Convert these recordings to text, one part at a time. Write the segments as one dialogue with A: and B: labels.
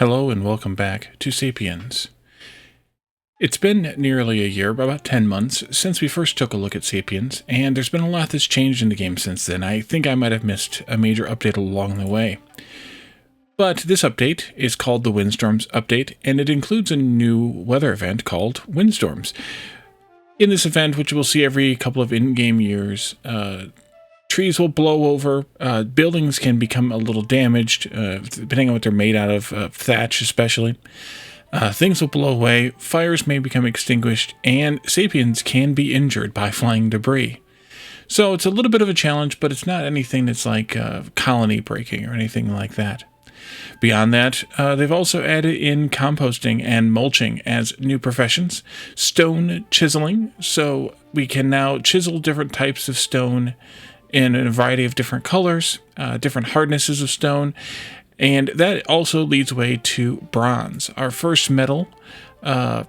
A: Hello and welcome back to Sapiens. It's been nearly a year, about 10 months, since we first took a look at Sapiens, and there's been a lot that's changed in the game since then. I think I might have missed a major update along the way. But this update is called the Windstorms update, and it includes a new weather event called Windstorms. In this event, which we'll see every couple of in-game years, trees will blow over, buildings can become a little damaged, depending on what they're made out of, thatch especially. Things will blow away, fires may become extinguished, and Sapiens can be injured by flying debris. So it's a little bit of a challenge, but it's not anything that's like colony breaking or anything like that. Beyond that, they've also added in composting and mulching as new professions, stone chiseling, so we can now chisel different types of stone in a variety of different colors, different hardnesses of stone, and that also leads way to bronze, our first metal, alloy,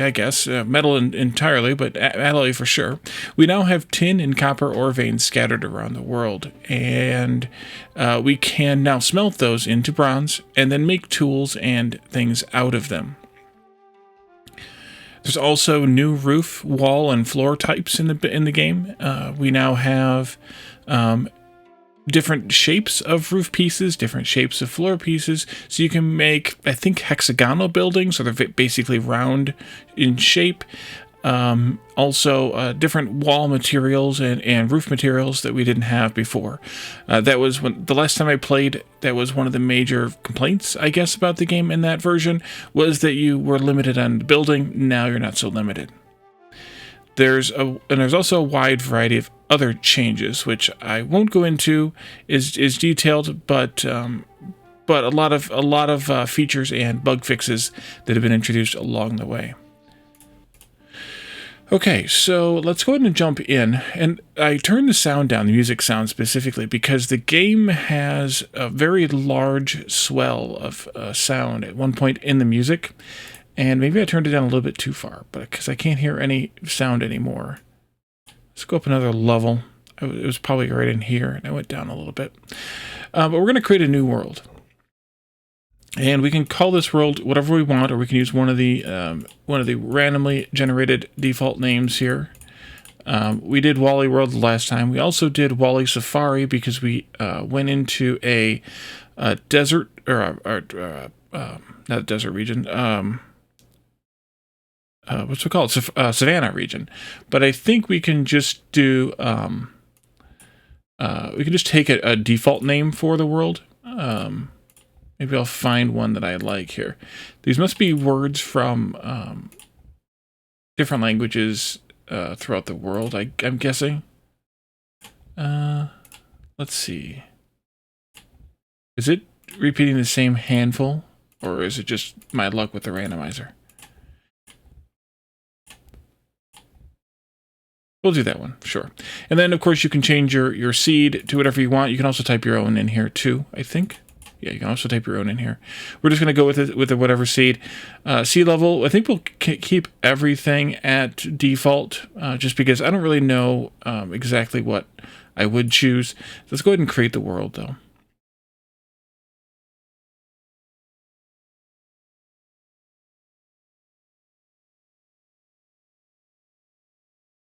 A: I guess, metal entirely, but alloy for sure. We now have tin and copper ore veins scattered around the world, and we can now smelt those into bronze and then make tools and things out of them. There's also new roof, wall, and floor types in the game. We now have different shapes of roof pieces, different shapes of floor pieces, so you can make, I think, hexagonal buildings, so they're basically round in shape. Also, different wall materials and roof materials that we didn't have before. That was the last time I played, that was one of the major complaints, I guess, about the game in that version, was that you were limited on the building. Now you're not so limited. There's also a wide variety of other changes, which I won't go into, is detailed, but a lot of features and bug fixes that have been introduced along the way. Okay, so let's go ahead and jump in, and I turned the sound down, the music sound specifically, because the game has a very large swell of sound at one point in the music, and maybe I turned it down a little bit too far, but because I can't hear any sound anymore. Let's go up another level. It was probably right in here, and I went down a little bit. But we're going to create a new world. And we can call this world whatever we want, or we can use one of the randomly generated default names here. We did Wally World the last time. We also did Wally Safari because we went into a desert, or not a desert region. What's it called? Savannah region. But I think we can just do. We can just take a default name for the world. Maybe I'll find one that I like here. These must be words from different languages throughout the world, I'm guessing. Let's see. Is it repeating the same handful, or is it just my luck with the randomizer? We'll do that one, sure. And then, of course, you can change your seed to whatever you want. You can also type your own in here, too, I think. Yeah, you can also type your own in here. We're just going to go with it with the whatever seed. Seed level, I think we'll keep everything at default, just because I don't really know exactly what I would choose. Let's go ahead and create the world, though.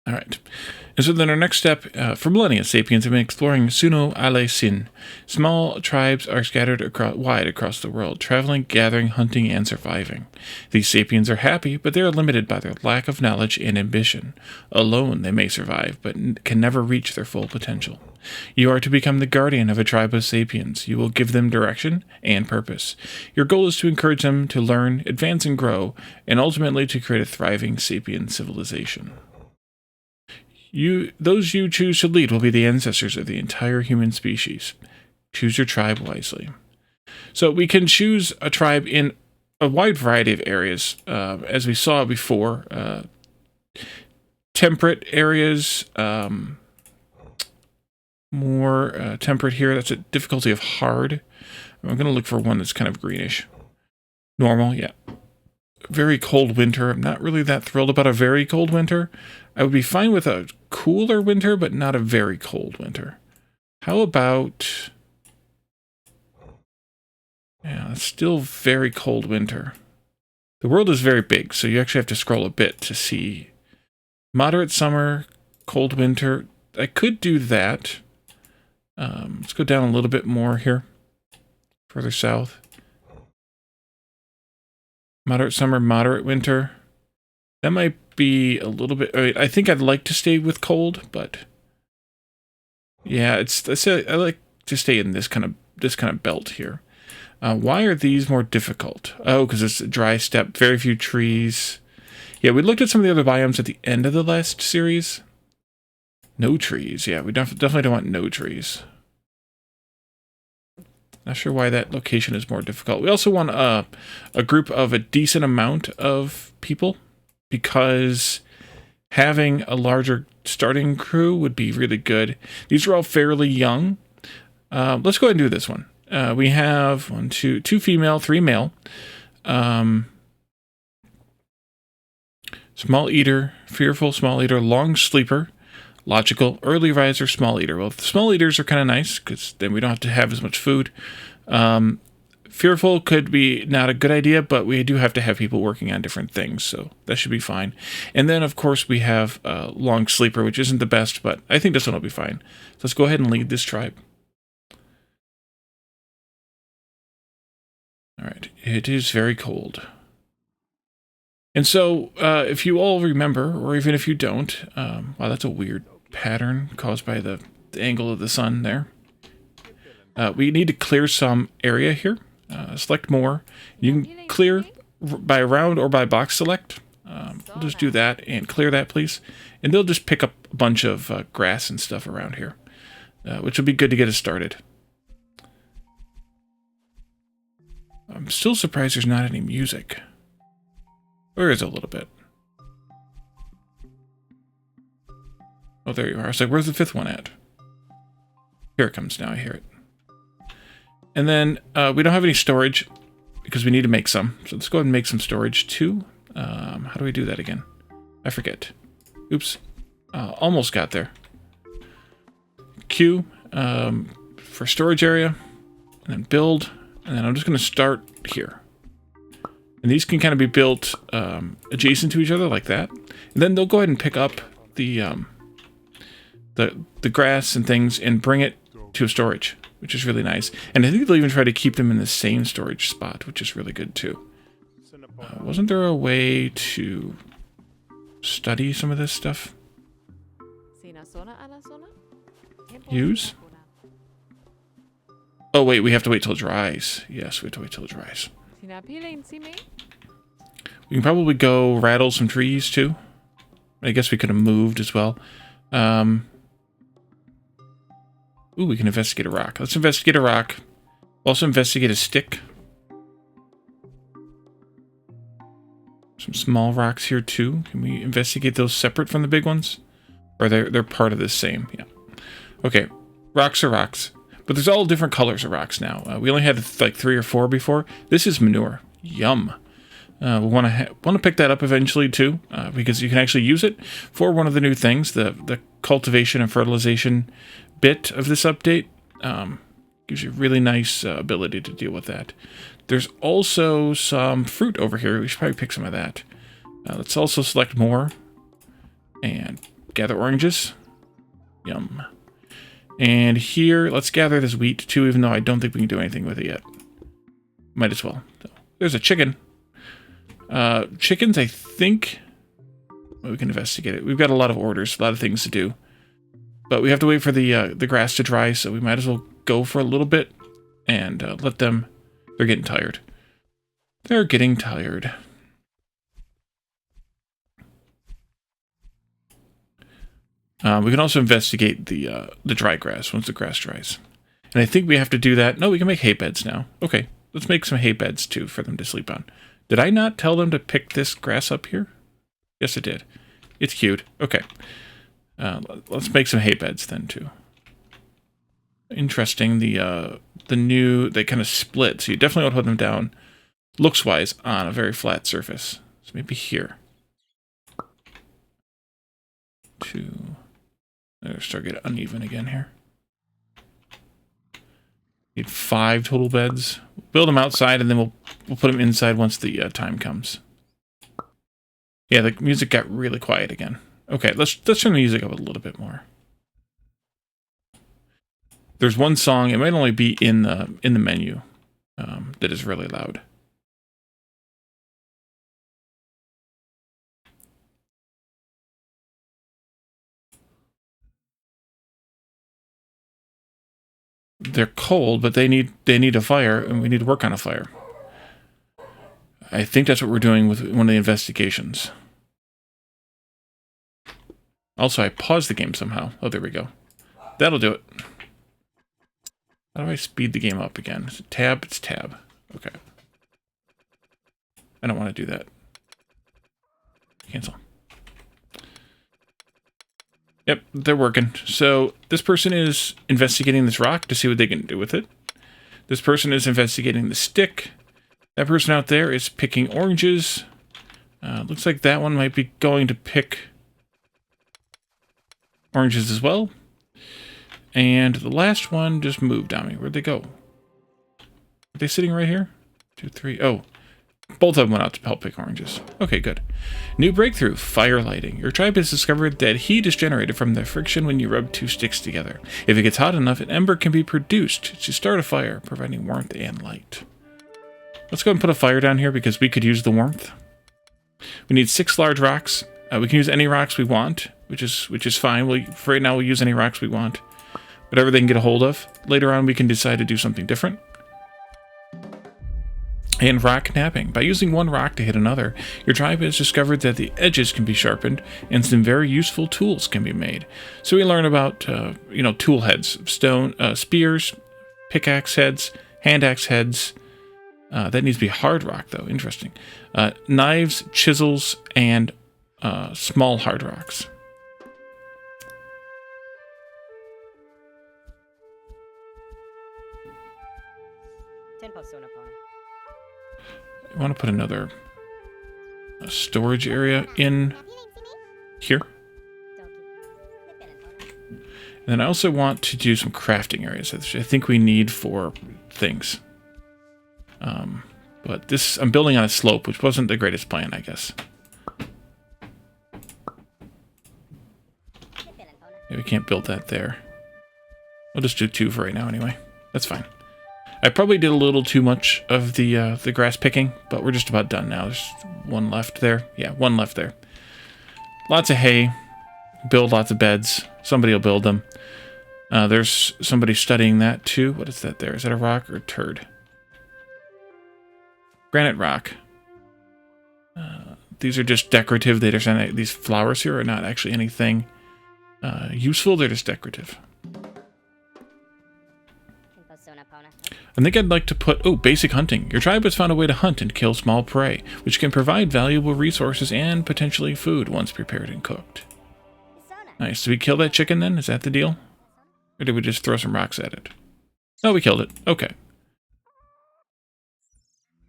A: All right. And so then our next step, for millennia, Sapiens have been exploring Suno Ale Sin. Small tribes are scattered wide across the world, traveling, gathering, hunting, and surviving. These Sapiens are happy, but they are limited by their lack of knowledge and ambition. Alone, they may survive, but can never reach their full potential. You are to become the guardian of a tribe of Sapiens. You will give them direction and purpose. Your goal is to encourage them to learn, advance, and grow, and ultimately to create a thriving Sapien civilization. Those you choose to lead will be the ancestors of the entire human species. Choose your tribe wisely. So we can choose a tribe in a wide variety of areas, as we saw before. Temperate areas, more temperate here. That's a difficulty of hard. I'm going to look for one that's kind of greenish. Normal, yeah. Very cold winter. I'm not really that thrilled about a very cold winter. I would be fine with a cooler winter, but not a very cold winter. How about It's still very cold winter. The world is very big, so you actually have to scroll a bit to see moderate summer, cold winter. I could do that. Let's go down a little bit more here, further south. Moderate summer, moderate winter. That might be a little bit. I think I'd like to stay with cold, but yeah, I like to stay in this kind of belt here. Why are these more difficult? Oh, because it's a dry steppe, very few trees. Yeah, we looked at some of the other biomes at the end of the last series. No trees. Yeah, we definitely don't want no trees. Not sure why that location is more difficult. We also want a group of a decent amount of people, because having a larger starting crew would be really good. These are all fairly young. Let's go ahead and do this one. We have two female, 3 male. Small eater, fearful, small eater, long sleeper, logical, early riser, small eater. Well, the small eaters are kind of nice because then we don't have to have as much food. Fearful could be not a good idea, but we do have to have people working on different things, so that should be fine. And then, of course, we have long sleeper, which isn't the best, but I think this one will be fine. So let's go ahead and lead this tribe. All right, it is very cold. And so, if you all remember, or even if you don't, wow, that's a weird pattern caused by the angle of the sun there. We need to clear some area here. Select more. You can clear by round or by box select. We'll just do that and clear that, please. And they'll just pick up a bunch of grass and stuff around here, which will be good to get us started. I'm still surprised there's not any music. Or is it a little bit? Oh, there you are. I was like, where's the 5th one at? Here it comes now. I hear it. And then we don't have any storage because we need to make some. So let's go ahead and make some storage too. How do we do that again? I forget. Oops. Almost got there. Q for storage area. And then build. And then I'm just going to start here. And these can kind of be built adjacent to each other like that. And then they'll go ahead and pick up the grass and things and bring it to a storage, which is really nice. And I think they'll even try to keep them in the same storage spot, which is really good too. Wasn't there a way to study some of this stuff? Use? Oh wait, we have to wait till it dries. Yes, we have to wait till it dries. We can probably go rattle some trees too. I guess we could have moved as well. Ooh, we can investigate a rock. Let's investigate a rock. Also investigate a stick. Some small rocks here too. Can we investigate those separate from the big ones? Or they're part of the same? Yeah. Okay. Rocks are rocks. But there's all different colors of rocks now. We only had like 3 or 4 before. This is manure. Yum. We want to pick that up eventually too, because you can actually use it for one of the new things, the cultivation and fertilization bit of this update. Gives you a really nice ability to deal with that. There's also some fruit over here. We should probably pick some of that. Let's also select more and gather oranges. Yum. And here, let's gather this wheat too, even though I don't think we can do anything with it yet. Might as well. So, there's a chicken. Chickens, I think... Well, we can investigate it. We've got a lot of orders, a lot of things to do. But we have to wait for the grass to dry, so we might as well go for a little bit and let them... They're getting tired. They're getting tired. We can also investigate the dry grass once the grass dries. And I think we have to do that. No, we can make hay beds now. Okay, let's make some hay beds too for them to sleep on. Did I not tell them to pick this grass up here? Yes, I did. It's cute. Okay. Let's make some hay beds then too. Interesting. The new, they kind of split, so you definitely want to put them down looks-wise on a very flat surface. So maybe here. 2. Start getting uneven again here. Need 5 total beds. Build them outside, and then we'll put them inside once the time comes. Yeah, the music got really quiet again. Okay, let's turn the music up a little bit more. There's one song. It might only be in the menu that is really loud. They're cold, but they need a fire, and we need to work on a fire. I think that's what we're doing with one of the investigations. Also, I paused the game somehow. Oh, there we go. That'll do it. How do I speed the game up again? Is it tab? It's tab. Okay. I don't want to do that. Cancel. Yep, they're working. So this person is investigating this rock to see what they can do with it. This person is investigating the stick. That person out there is picking oranges. Looks like that one might be going to pick oranges as well. And the last one just moved on me. Where'd they go? Are they sitting right here? 2, 3. Oh, both of them went out to help pick oranges. Okay, good. New breakthrough, fire lighting. Your tribe has discovered that heat is generated from the friction when you rub 2 sticks together. If it gets hot enough, an ember can be produced to start a fire, providing warmth and light. Let's go and put a fire down here because we could use the warmth. We need 6 large rocks. We can use any rocks we want, which is fine. For right now, we'll use any rocks we want. Whatever they can get a hold of. Later on, we can decide to do something different. And rock knapping. By using one rock to hit another, your tribe has discovered that the edges can be sharpened and some very useful tools can be made. So we learn about, tool heads, stone, spears, pickaxe heads, hand axe heads. That needs to be hard rock, though. Interesting. Knives, chisels, and small hard rocks. I want to put another storage area in here. And then I also want to do some crafting areas, which I think we need for things. But this, I'm building on a slope, which wasn't the greatest plan, I guess. Yeah, we can't build that there. We'll just do 2 for right now anyway. That's fine. I probably did a little too much of the grass picking, but we're just about done now. There's 1 left there. Yeah, 1 left there. Lots of hay. Build lots of beds. Somebody will build them. There's somebody studying that too. What is that there? Is that a rock or a turd? Granite rock. These are just decorative. These flowers here are not actually anything useful. They're just decorative. I think I'd like to put... Oh, basic hunting. Your tribe has found a way to hunt and kill small prey, which can provide valuable resources and potentially food once prepared and cooked. Nice. Did we kill that chicken then? Is that the deal? Or did we just throw some rocks at it? Oh, we killed it. Okay.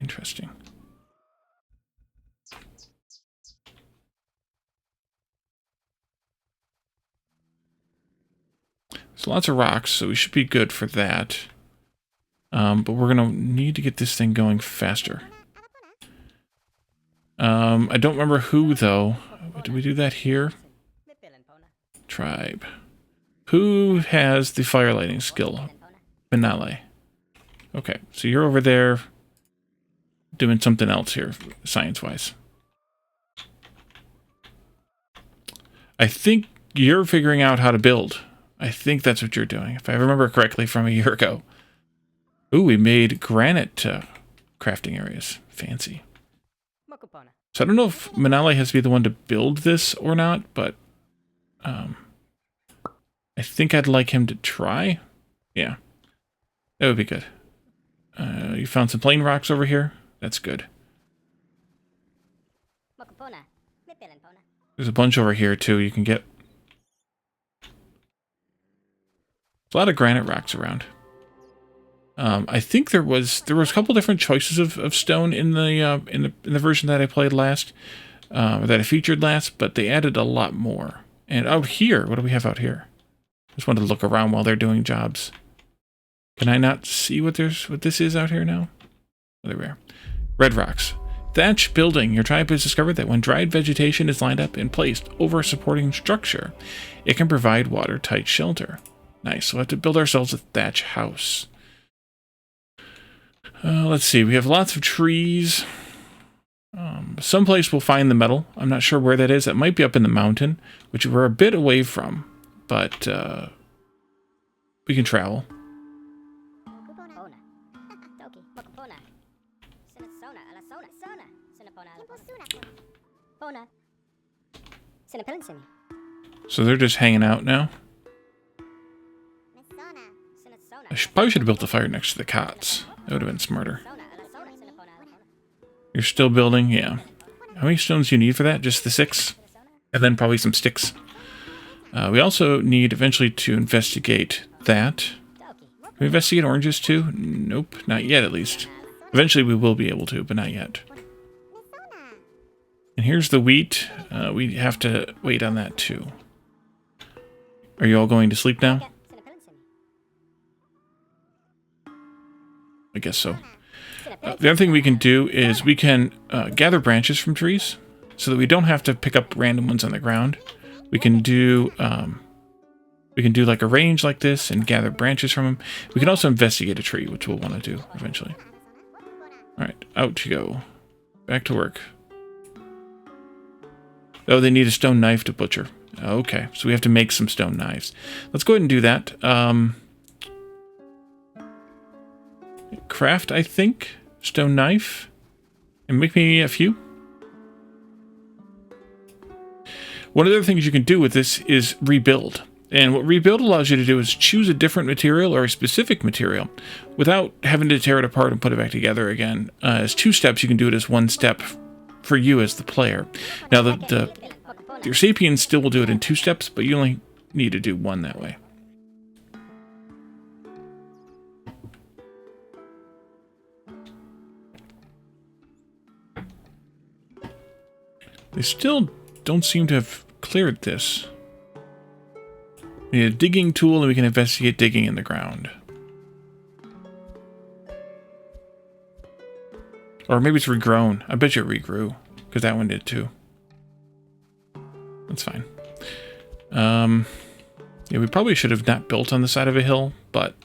A: Interesting. There's lots of rocks, so we should be good for that. But we're going to need to get this thing going faster. I don't remember who, though. Did we do that here? Tribe. Who has the fire lighting skill? Benale. Okay, so you're over there doing something else here, science-wise. I think you're figuring out how to build. I think that's what you're doing, if I remember correctly from a year ago. Ooh, we made granite crafting areas. Fancy. So I don't know if Manale has to be the one to build this or not, but I think I'd like him to try. Yeah, that would be good. You found some plain rocks over here? That's good. There's a bunch over here, too, you can get. There's a lot of granite rocks around. I think there was a couple different choices of stone in the version that I played last, or that I featured last, but they added a lot more. And out here, what do we have out here? Just wanted to look around while they're doing jobs. Can I not see what this is out here now? Oh, there we are. Red rocks. Thatch building. Your tribe has discovered that when dried vegetation is lined up and placed over a supporting structure, it can provide watertight shelter. Nice. We'll have to build ourselves a thatch house. Let's see. We have lots of trees. Someplace we'll find the metal. I'm not sure where that is. That might be up in the mountain, which we're a bit away from, but we can travel. So they're just hanging out now. Probably should have built the fire next to the cots. That would have been smarter. You're still building? Yeah. How many stones do you need for that? Just the 6? And then probably some sticks. We also need eventually to investigate that. Can we investigate oranges too? Nope. Not yet, at least. Eventually we will be able to, but not yet. And here's the wheat. We have to wait on that too. Are you all going to sleep now? I guess so. The other thing we can do is we can gather branches from trees so that we don't have to pick up random ones on the ground. We can do like a range like this and gather branches from them. We can also investigate a tree, which we'll want to do eventually. All right, out you go. Back to work. Oh, they need a stone knife to butcher. Okay, so we have to make some stone knives. Let's go ahead and do that. Craft, I think. Stone knife. And make me a few. One of the other things you can do with this is rebuild. And what rebuild allows you to do is choose a different material or a specific material without having to tear it apart and put it back together again. As 2 steps, you can do it as 1 step for you as the player. Now, your Sapiens still will do it in 2 steps, but you only need to do 1 that way. They still don't seem to have cleared this. We need a digging tool and we can investigate digging in the ground. Or maybe it's regrown. I bet you it regrew, because that one did too. That's fine. Yeah, we probably should have not built on the side of a hill, but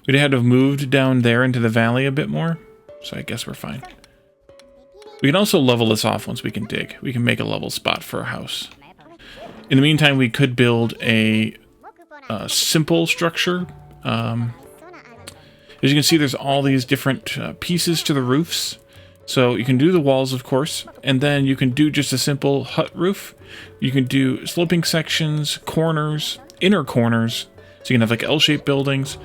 A: we'd have to have moved down there into the valley a bit more. So I guess we're fine. We can also level this off once we can dig. We can make a level spot for a house. In the meantime, we could build a simple structure. As you can see, there's all these different pieces to the roofs. So you can do the walls, of course, and then you can do just a simple hut roof. You can do sloping sections, corners, inner corners. So you can have like L-shaped buildings.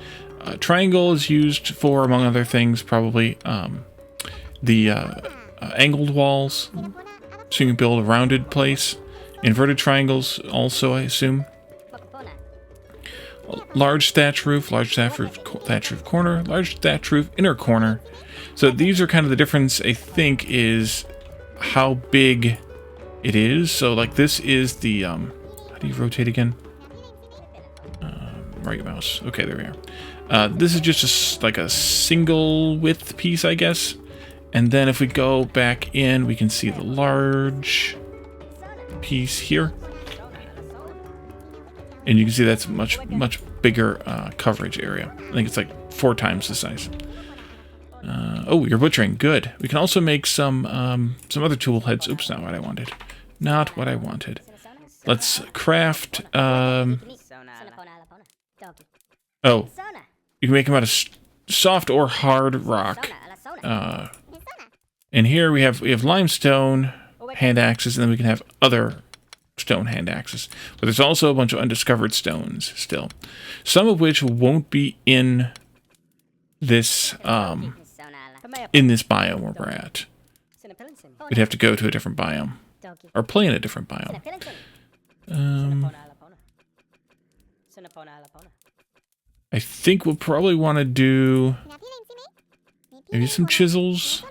A: Triangle is used for, among other things, probably the angled walls. So you can build a rounded place. Inverted triangles also, I assume. Large thatch roof, thatch roof corner, large thatch roof, inner corner. So these are kind of the difference, I think, is how big it is. So like this is the, how do you rotate again? Right mouse. Okay, there we are. This is just like a single width piece, I guess. And then if we go back in, we can see the large piece here. And you can see that's much bigger coverage area. I think it's like 4 times the size. Oh, you're butchering. Good. We can also make some other tool heads. Oops, not what I wanted. Not what I wanted. Let's craft... oh. You can make them out of soft or hard rock. And here we have limestone hand axes, and then we can have other stone hand axes. But there's also a bunch of undiscovered stones still. Some of which won't be in this biome where we're at. We'd have to go to a different biome. Or play in a different biome. I think we'll probably want to do maybe some chisels.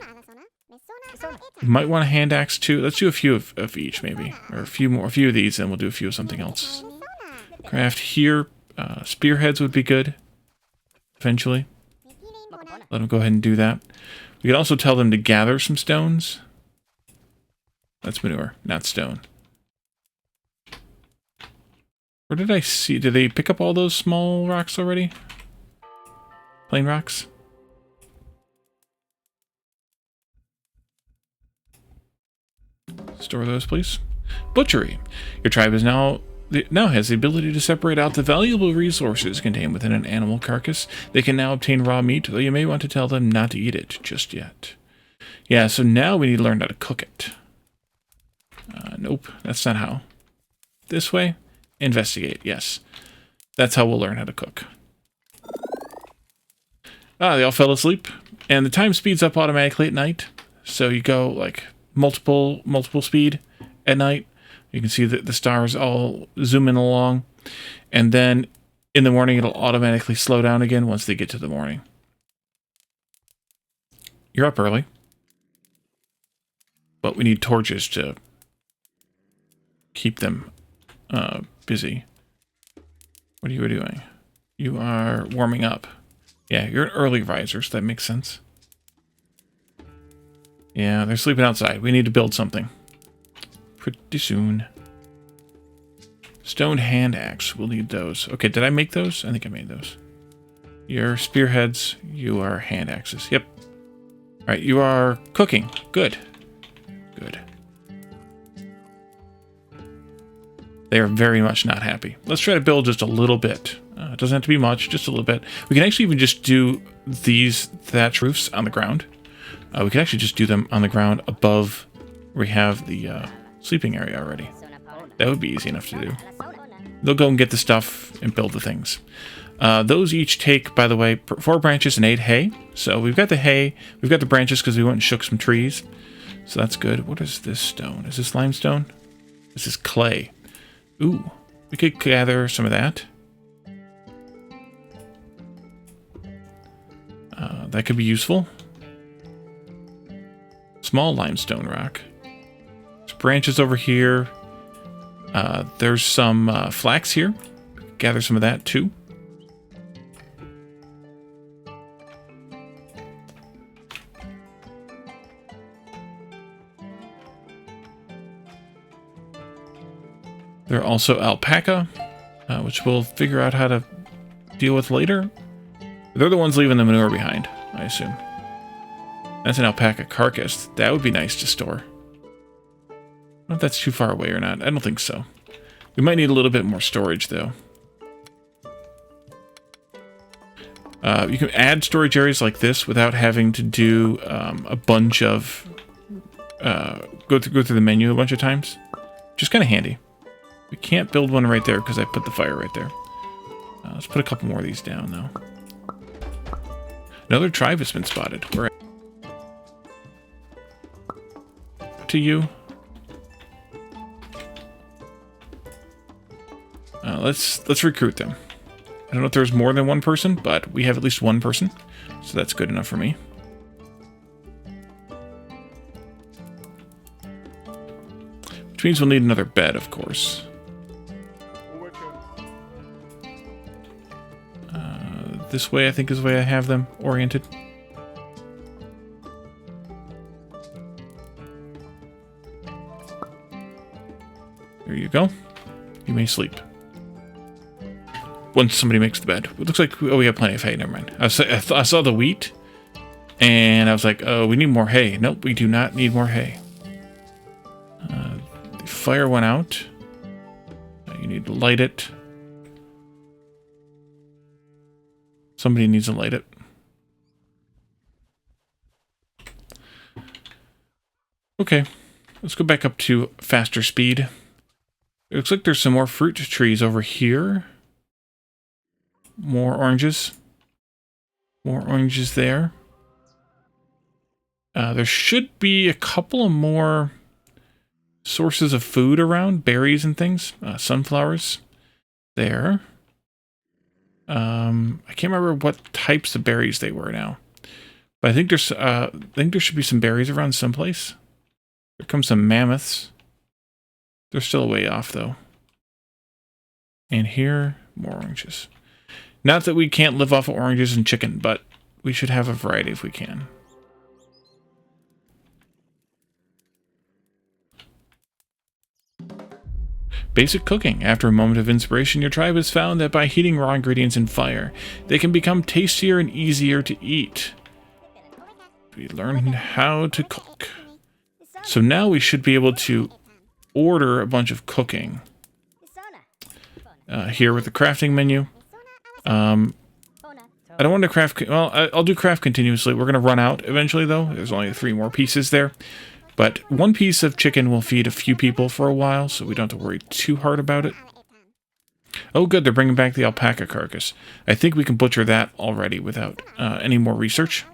A: We might want a hand axe too. Let's do a few of each, maybe. Or a few of these, and we'll do a few of something else. Craft here. Spearheads would be good. Eventually. Let them go ahead and do that. We can also tell them to gather some stones. That's manure, not stone. Where did I see? Did they pick up all those small rocks already? Plain rocks? Store those, please. Butchery. Your tribe is now has the ability to separate out the valuable resources contained within an animal carcass. They can now obtain raw meat, though you may want to tell them not to eat it just yet. Yeah, so now we need to learn how to cook it. Nope, that's not how. This way? Investigate, yes. That's how we'll learn how to cook. They all fell asleep. And the time speeds up automatically at night. So you go, like, multiple speed at night. You can see that the stars all zooming along. And then in the morning, it'll automatically slow down again once they get to the morning. You're up early. But we need torches to keep them busy. What are you doing? You are warming up. Yeah, you're an early riser, so that makes sense. Yeah, they're sleeping outside. We need to build something. Pretty soon. Stone hand axe. We'll need those. Okay, did I make those? I think I made those. Your spearheads. You are hand axes. Yep. Alright, you are cooking. Good. Good. They are very much not happy. Let's try to build just a little bit. It doesn't have to be much, just a little bit. We can actually even just do these thatch roofs on the ground. We can actually just do them on the ground above where we have the sleeping area already. That would be easy enough to do. They'll go and get the stuff and build the things. Those each take, by the way, 4 branches and 8 hay. So we've got the hay. We've got the branches because we went and shook some trees. So that's good. What is this stone? Is this limestone? This is clay. Ooh, we could gather some of that. That could be useful. Small limestone rock. There's branches over here. There's some flax here. Gather some of that too. There are also alpaca, which we'll figure out how to deal with later. They're the ones leaving the manure behind, I assume. That's an alpaca carcass. That would be nice to store. I don't know if that's too far away or not. I don't think so. We might need a little bit more storage, though. You can add storage areas like this without having to do a bunch of... go through the menu a bunch of times. Which is kind of handy. We can't build one right there because I put the fire right there. Let's put a couple more of these down, though. Another tribe has been spotted. Where to you? Let's recruit them. I don't know if there's more than one person, but we have at least one person, so that's good enough for me. Which means we'll need another bed, of course. This way, I think, is the way I have them oriented. There you go. You may sleep. Once somebody makes the bed. It looks like, oh, we have plenty of hay. Never mind. I saw the wheat, and I was like, oh, we need more hay. Nope, we do not need more hay. The fire went out. You need to light it. Somebody needs to light it. Okay, let's go back up to faster speed. It looks like there's some more fruit trees over here. More oranges. More oranges there. There should be a couple of more sources of food around. Berries and things. Sunflowers. There. I can't remember what types of berries they were now. But I think there should be some berries around someplace. Here comes some mammoths. They're still a way off, though. And here, more oranges. Not that we can't live off of oranges and chicken, but we should have a variety if we can. Basic cooking. After a moment of inspiration, your tribe has found that by heating raw ingredients in fire, they can become tastier and easier to eat. We learned how to cook. So now we should be able to order a bunch of cooking. Here with the crafting menu. I don't want to craft... Well, I'll do craft continuously. We're going to run out eventually, though. There's only 3 more pieces there. But 1 piece of chicken will feed a few people for a while, so we don't have to worry too hard about it. Oh, good. They're bringing back the alpaca carcass. I think we can butcher that already without any more research.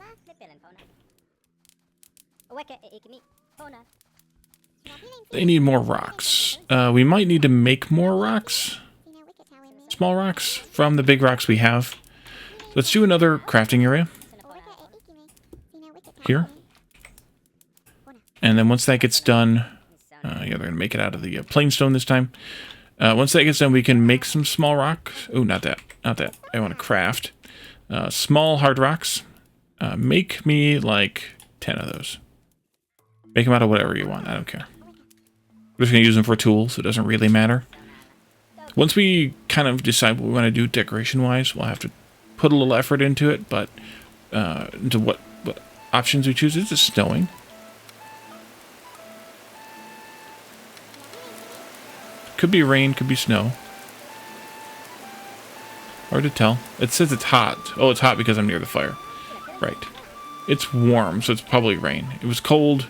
A: They need more rocks. We might need to make more rocks. Small rocks from the big rocks we have. Let's do another crafting area. Here. And then once that gets done, yeah, they're going to make it out of the plain stone this time. Once that gets done, we can make some small rocks. Oh, not that. Not that. I want to craft small hard rocks. Make me like 10 of those. Make them out of whatever you want. I don't care. We're just going to use them for a tool, so it doesn't really matter. Once we kind of decide what we want to do decoration-wise, we'll have to put a little effort into it, but into what options we choose. It's just snowing. Could be rain, could be snow. Hard to tell. It says it's hot. Oh, it's hot because I'm near the fire. Right. It's warm, so it's probably rain. It was cold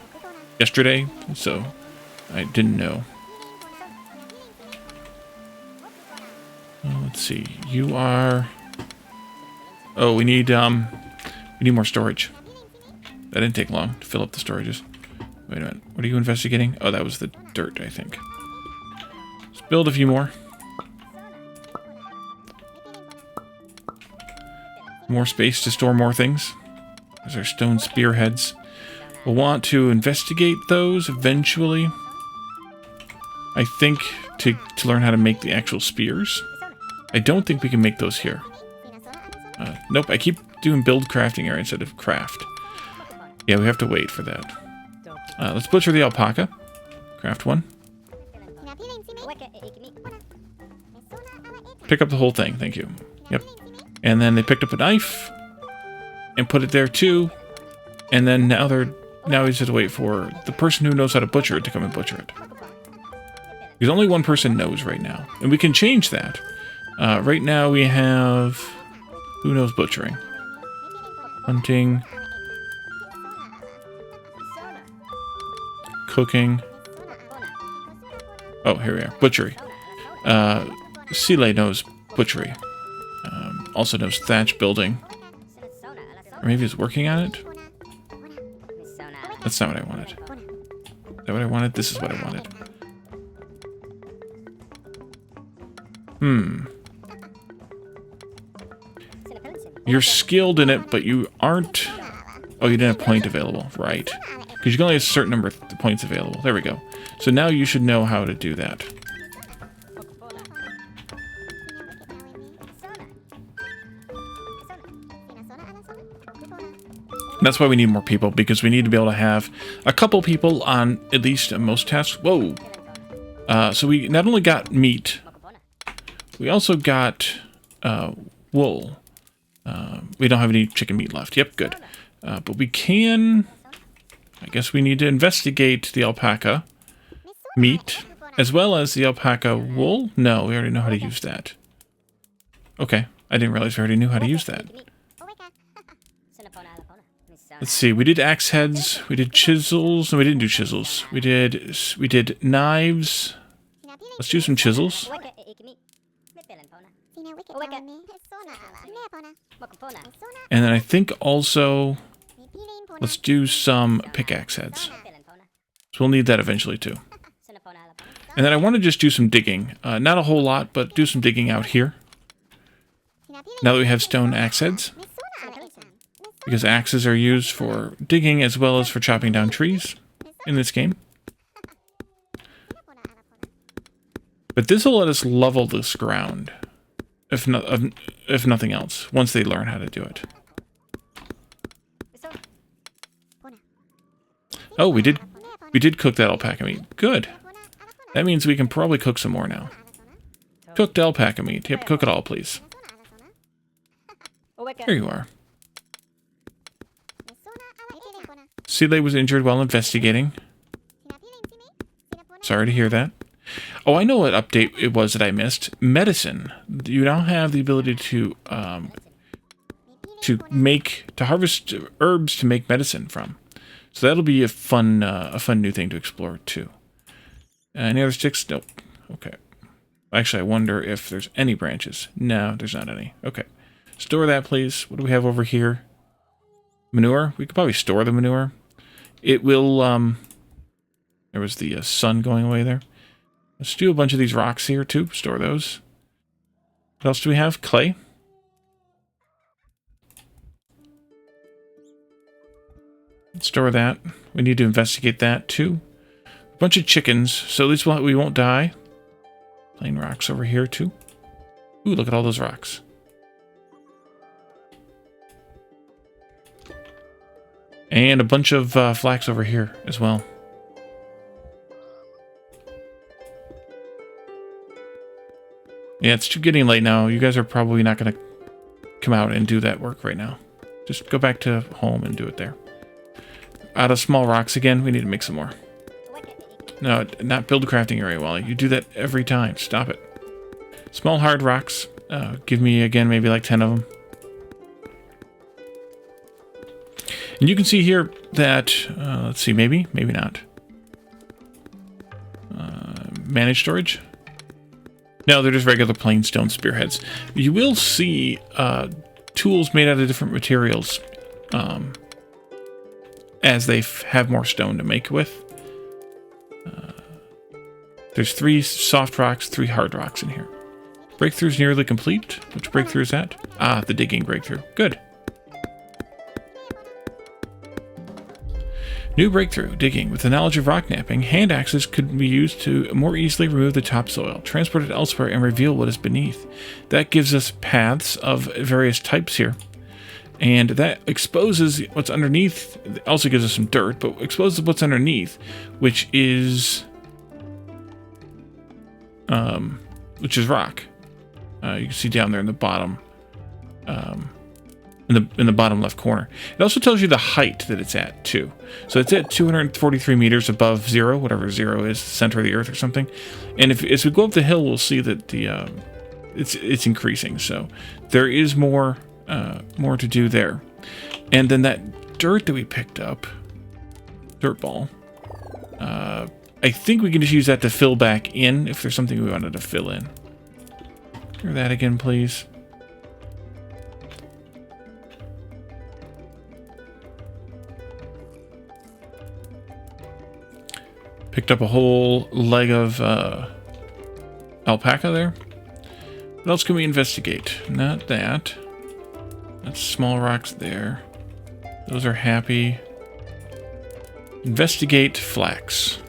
A: yesterday, so I didn't know. Let's see. You are... Oh, we need more storage. That didn't take long to fill up the storages. Wait a minute. What are you investigating? Oh, that was the dirt, I think. Let's build a few more. More space to store more things. There's our stone spearheads. We'll want to investigate those eventually. I think to learn how to make the actual spears. I don't think we can make those here. Nope, I keep doing build crafting area instead of craft. Yeah, we have to wait for that. Let's butcher the alpaca. Craft one. Pick up the whole thing, thank you. Yep. And then they picked up a knife and put it there too. And then now we just have to wait for the person who knows how to butcher it to come and butcher it. Because only one person knows right now. And we can change that. Right now we have... Who knows butchering? Hunting. Cooking. Oh, here we are. Butchery. Sile knows butchery. Also knows thatch building. Or maybe he's working on it? That's not what I wanted. Is that what I wanted? This is what I wanted. You're skilled in it, but you aren't... Oh, you didn't have point available. Right. Because you can only have a certain number of points available. There we go. So now you should know how to do that. That's why we need more people, because we need to be able to have a couple people on at least most tasks. Whoa! So we not only got meat, we also got wool. We don't have any chicken meat left. Yep, good. But we can... I guess we need to investigate the alpaca meat, as well as the alpaca wool. No, we already know how to use that. Okay, I didn't realize we already knew how to use that. Let's see, we did axe heads, we did chisels, no, we didn't do chisels. We did knives. Let's do some chisels. And then I think also, let's do some pickaxe heads. So we'll need that eventually too. And then I want to just do some digging. Not a whole lot, but do some digging out here. Now that we have stone axe heads. Because axes are used for digging as well as for chopping down trees in this game. But this will let us level this ground. If nothing else, once they learn how to do it. Oh, we did cook that alpaca meat. Good. That means we can probably cook some more now. Cooked alpaca meat. Yep, cook it all, please. There you are. Seeley was injured while investigating. Sorry to hear that. Oh, I know what update it was that I missed. Medicine. You now have the ability to harvest herbs to make medicine from. So that'll be a fun new thing to explore too. Any other sticks? Nope. Okay. Actually, I wonder if there's any branches. No, there's not any. Okay. Store that, please. What do we have over here? Manure? We could probably store the manure. It will, there was the sun going away there. Let's do a bunch of these rocks here, too. Store those. What else do we have? Clay. Store that. We need to investigate that, too. A bunch of chickens, so at least we won't die. Plain rocks over here, too. Ooh, look at all those rocks. And a bunch of flax over here as well. Yeah, it's getting late now. You guys are probably not going to come out and do that work right now. Just go back to home and do it there. Out of small rocks again, we need to make some more. No, not build a crafting area, Wally. You do that every time. Stop it. Small hard rocks. Give me, again, maybe like 10 of them. And you can see here that, let's see, maybe not. Manage storage? No, they're just regular plain stone spearheads. You will see tools made out of different materials as they have more stone to make with. There's 3 soft rocks, 3 hard rocks in here. Breakthrough's nearly complete. Which breakthrough is that? Ah, the digging breakthrough. Good. New breakthrough, digging. With the knowledge of rock napping, hand axes could be used to more easily remove the topsoil, transport it elsewhere, and reveal what is beneath. That gives us paths of various types here. And that exposes what's underneath. It also gives us some dirt, but exposes what's underneath, which is rock. You can see down there in the bottom. In the bottom left corner. It also tells you the height that it's at, too. So it's at 243 meters above zero, whatever zero is, the center of the earth or something. And as we go up the hill, we'll see that it's increasing. So there is more to do there. And then that dirt that we picked up, dirt ball, I think we can just use that to fill back in if there's something we wanted to fill in. Hear that again, please. Picked up a whole leg of alpaca there. What else can we investigate? Not that. That's small rocks there. Those are happy. Investigate flax.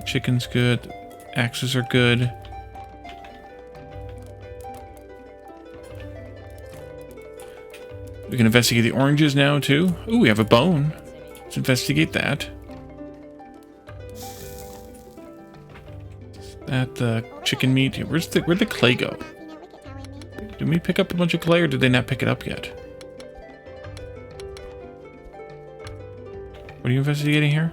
A: Chicken's good. Axes are good. We can investigate the oranges now too. Ooh, we have a bone. Let's investigate that. Is that the chicken meat? Where'd the clay go? Did we pick up a bunch of clay or did they not pick it up yet? What are you investigating here?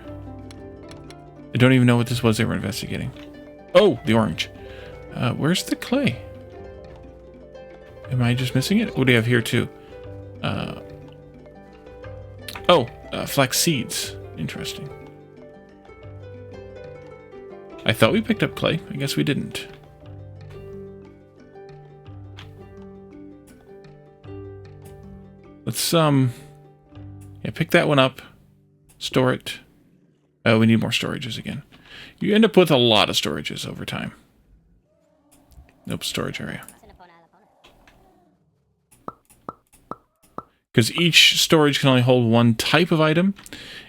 A: I don't even know what this was they were investigating. Oh, the orange. Where's the clay? Am I just missing it? What do we have here too? Flax seeds. Interesting. I thought we picked up clay. I guess we didn't. Let's, pick that one up. Store it. Oh, we need more storages again. You end up with a lot of storages over time. Nope, storage area. Because each storage can only hold one type of item.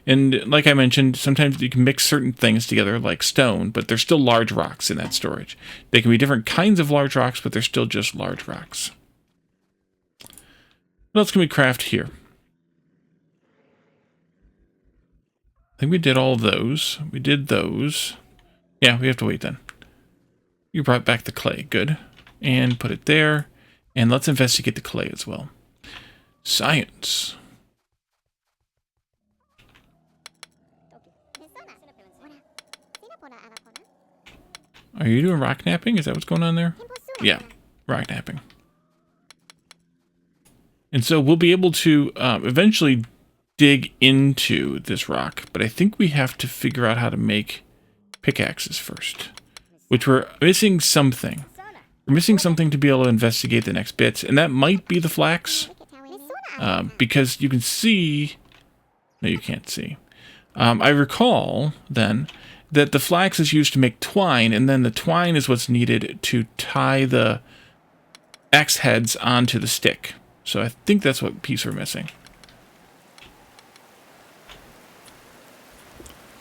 A: And like I mentioned, sometimes you can mix certain things together, like stone, but there's still large rocks in that storage. They can be different kinds of large rocks, but they're still just large rocks. What else can we craft here? think we did all of those. We did those. Yeah, we have to wait then. You brought back the clay. Good. And put it there. And let's investigate the clay as well. Science. Are you doing rock napping? Is that what's going on there? Yeah, rock napping. And so we'll be able to eventually dig into this rock, but I think we have to figure out how to make pickaxes first, which we're missing something. We're missing something to be able to investigate the next bits, and that might be the flax, because you can see... No, you can't see. I recall, then, that the flax is used to make twine, and then the twine is what's needed to tie the axe heads onto the stick. So I think that's what piece we're missing.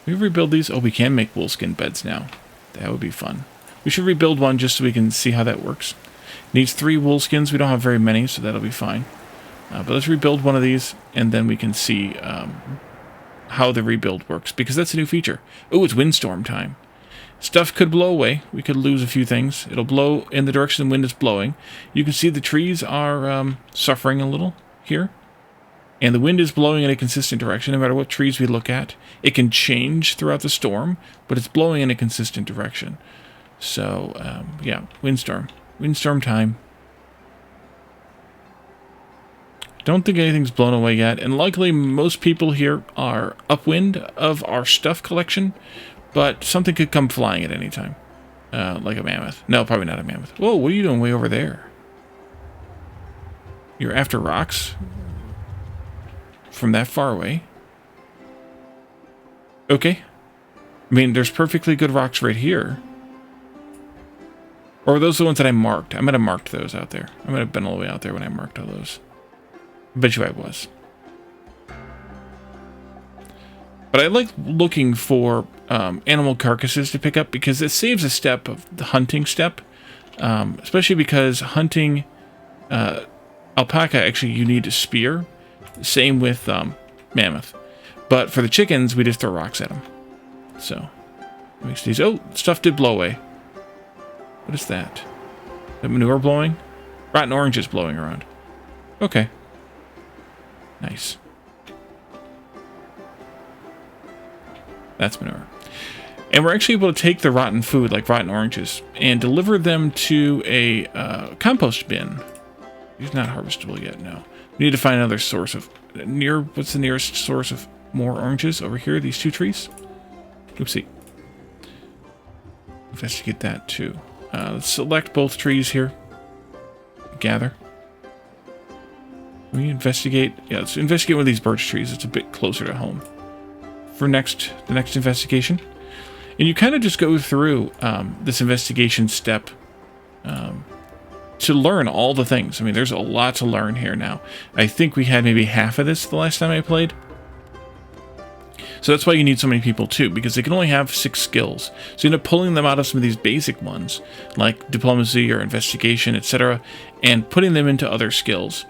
A: Can we rebuild these? Oh, we can make woolskin beds now. That would be fun. We should rebuild one just so we can see how that works. Needs 3 woolskins. We don't have very many, so that'll be fine. But let's rebuild one of these, and then we can see how the rebuild works, because that's a new feature. Oh, it's windstorm time. Stuff could blow away. We could lose a few things. It'll blow in the direction the wind is blowing. You can see the trees are suffering a little here. And the wind is blowing in a consistent direction no matter what trees we look at. It can change throughout the storm, but it's blowing in a consistent direction. So, yeah, windstorm. Windstorm time. Don't think anything's blown away yet, and luckily most people here are upwind of our stuff collection, but something could come flying at any time. Like a mammoth. No, probably not a mammoth. Whoa, what are you doing way over there? You're after rocks? From that far away? Okay. I mean, there's perfectly good rocks right here. Or are those the ones that I marked? I might have marked those out there. I might have been all the way out there when I marked all those. I bet you I was. But I like looking for animal carcasses to pick up because it saves a step of the hunting step. Especially because hunting alpaca, actually, you need a spear. Same with mammoth. But for the chickens, we just throw rocks at them. So, makes these... Oh, stuff did blow away. What is that? Is that manure blowing? Rotten oranges blowing around. Okay. Nice. That's manure. And we're actually able to take the rotten food, like rotten oranges, and deliver them to a compost bin. These are not harvestable yet, no. We need to find another source of... What's the nearest source of more oranges? Over here, these 2 trees? Oopsie. Investigate that, too. Let's select both trees here. Gather. We investigate... Yeah, let's investigate one of these birch trees. It's a bit closer to home. For the next investigation. And you kind of just go through this investigation step to learn all the things. I mean, there's a lot to learn here now. I think we had maybe half of this the last time I played. So that's why you need so many people too, because they can only have 6 skills. So you end up pulling them out of some of these basic ones, like diplomacy or investigation, etc., and putting them into other skills.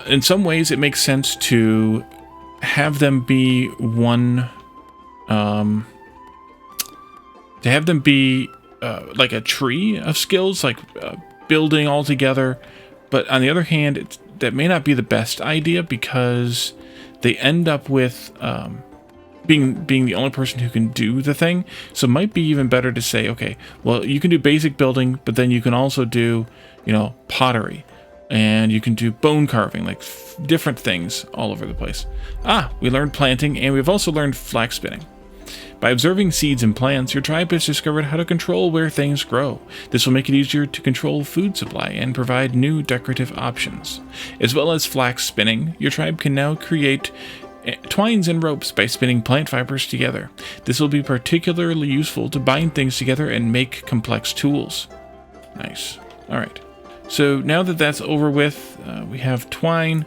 A: In some ways, it makes sense to have them be one... to have them be like a tree of skills, like building all together. But on the other hand, that may not be the best idea because they end up with being the only person who can do the thing. So it might be even better to say, okay, well, you can do basic building, but then you can also do, you know, pottery. And you can do bone carving, like different things all over the place. We learned planting, and we've also learned flax spinning. By observing seeds and plants, your tribe has discovered how to control where things grow. This will make it easier to control food supply and provide new decorative options. As well as flax spinning, your tribe can now create twines and ropes by spinning plant fibers together. This will be particularly useful to bind things together and make complex tools. Nice. Alright. So now that that's over with, we have twine.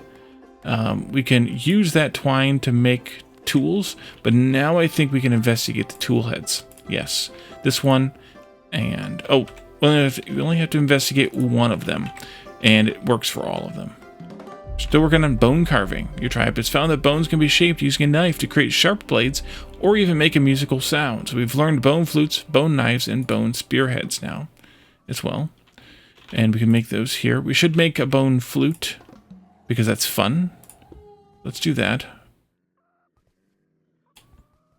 A: We can use that twine to make tools, but now I think we can investigate the tool heads. Yes, this one, and oh, we only have to investigate one of them, and it works for all of them. Still working on bone carving. Your tribe has found that bones can be shaped using a knife to create sharp blades or even make a musical sound. So we've learned bone flutes, bone knives, and bone spearheads now as well. And we can make those here. We should make a bone flute because that's fun. Let's do that.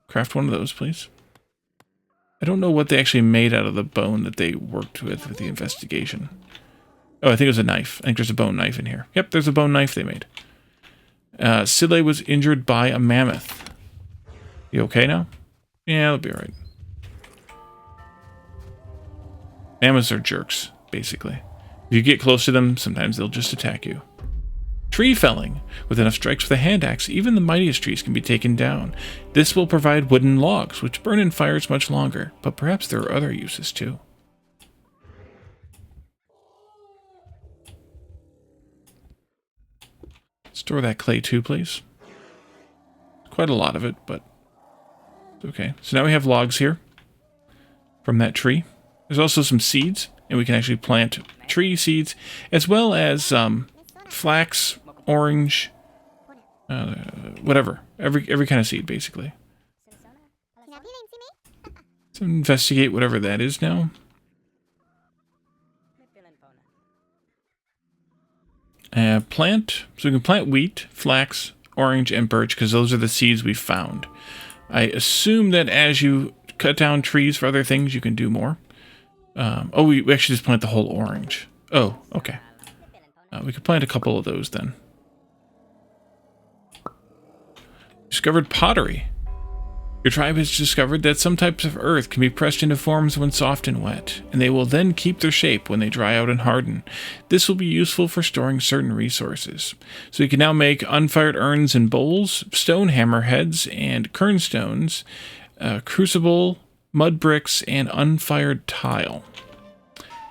A: Craft one of those, please. I don't know what they actually made out of the bone that they worked with the investigation. Oh, I think it was a knife. I think there's a bone knife in here. Yep, there's a bone knife they made. Sile was injured by a mammoth. You okay now? Yeah, it'll be alright. Mammoths are jerks, basically. If you get close to them, sometimes they'll just attack you. Tree felling. With enough strikes with a hand axe, even the mightiest trees can be taken down. This will provide wooden logs, which burn in fires much longer, but perhaps there are other uses too. Store that clay too, please. Quite a lot of it, but okay. So now we have logs here from that tree. There's also some seeds, and we can actually plant tree seeds, as well as flax, orange, whatever. Every kind of seed, basically. Let's investigate whatever that is now. Plant. So we can plant wheat, flax, orange, and birch, because those are the seeds we found. I assume that as you cut down trees for other things, you can do more. Oh, we actually just plant the whole orange. Oh, okay. We could plant a couple of those then. Discovered pottery. Your tribe has discovered that some types of earth can be pressed into forms when soft and wet, and they will then keep their shape when they dry out and harden. This will be useful for storing certain resources. So you can now make unfired urns and bowls, stone hammerheads and kernstones, crucible, mud bricks, and unfired tile.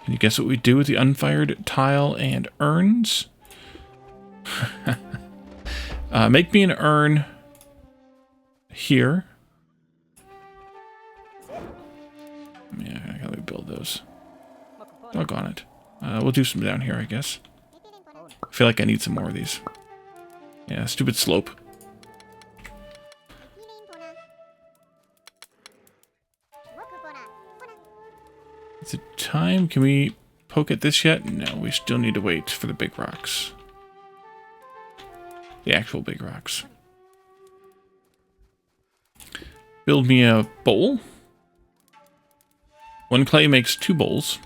A: Can you guess what we do with the unfired tile and urns? Make me an urn here. Yeah, I gotta build those. Doggone it. We'll do some down here, I guess. I feel like I need some more of these. Yeah, stupid slope. Is it time? Can we poke at this yet? No, we still need to wait for the big rocks. The actual big rocks. Build me a bowl. One clay makes 2 bowls.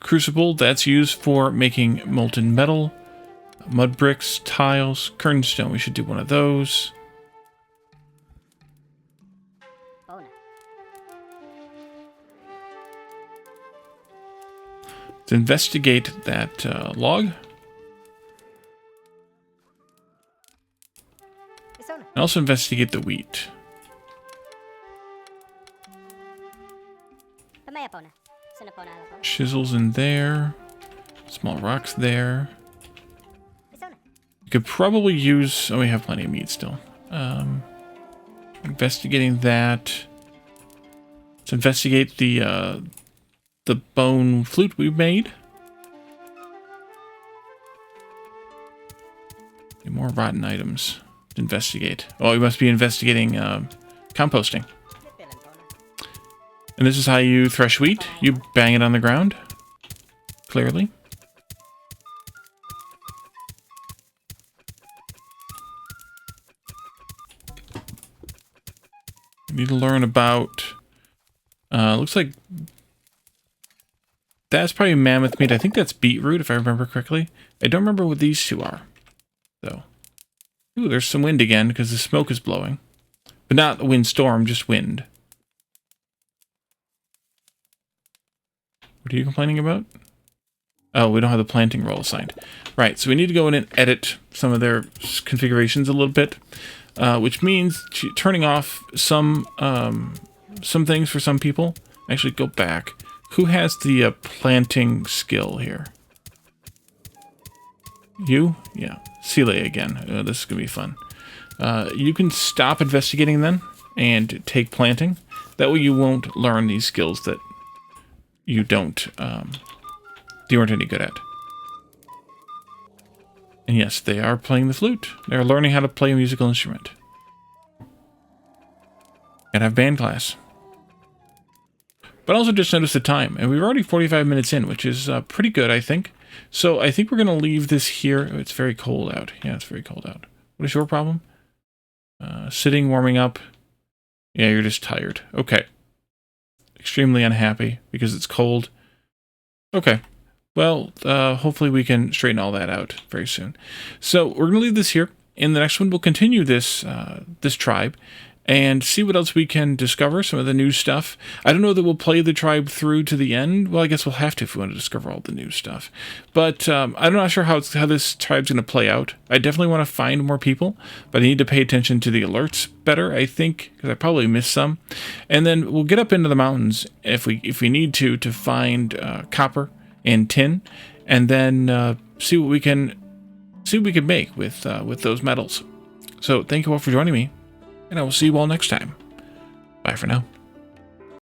A: Crucible, that's used for making molten metal. Mud bricks, tiles, kernstone, we should do one of those. Let's investigate that log. And also investigate the wheat. Chisels in there. Small rocks there. You could probably use... Oh, we have plenty of meat still. Investigating that. Let's investigate the bone flute we made. Any more rotten items to investigate. Oh, we must be investigating composting. And this is how you thresh wheat. You bang it on the ground. Clearly. We need to learn about... looks like... That's probably mammoth meat. I think that's beetroot, if I remember correctly. I don't remember what these two are, though. Ooh, there's some wind again, because the smoke is blowing. But not a windstorm, just wind. What are you complaining about? Oh, we don't have the planting role assigned. Right, so we need to go in and edit some of their configurations a little bit, which means turning off some things for some people. Actually, go back. Who has the planting skill here? You? Yeah. Sile again. This is going to be fun. You can stop investigating then and take planting. That way you won't learn these skills that you don't they weren't any good at. And yes, they are playing the flute. They're learning how to play a musical instrument. And have band class. But also just noticed the time, and we're already 45 minutes in, which is pretty good, I think. So I think we're going to leave this here. Oh, it's very cold out. Yeah, it's very cold out. What is your problem? Sitting, warming up. Yeah, you're just tired. Okay. Extremely unhappy because it's cold. Okay. Well, hopefully we can straighten all that out very soon. So we're going to leave this here. In the next one, we'll continue this this tribe and see what else we can discover, some of the new stuff. I don't know that we'll play the tribe through to the end. Well, I guess we'll have to if we want to discover all the new stuff. But I'm not sure how this tribe's going to play out. I definitely want to find more people, but I need to pay attention to the alerts better, I think, because I probably missed some. And then we'll get up into the mountains if we need to find copper and tin, and then see what we can make with those metals. So thank you all for joining me, and I will see you all next time. Bye for now.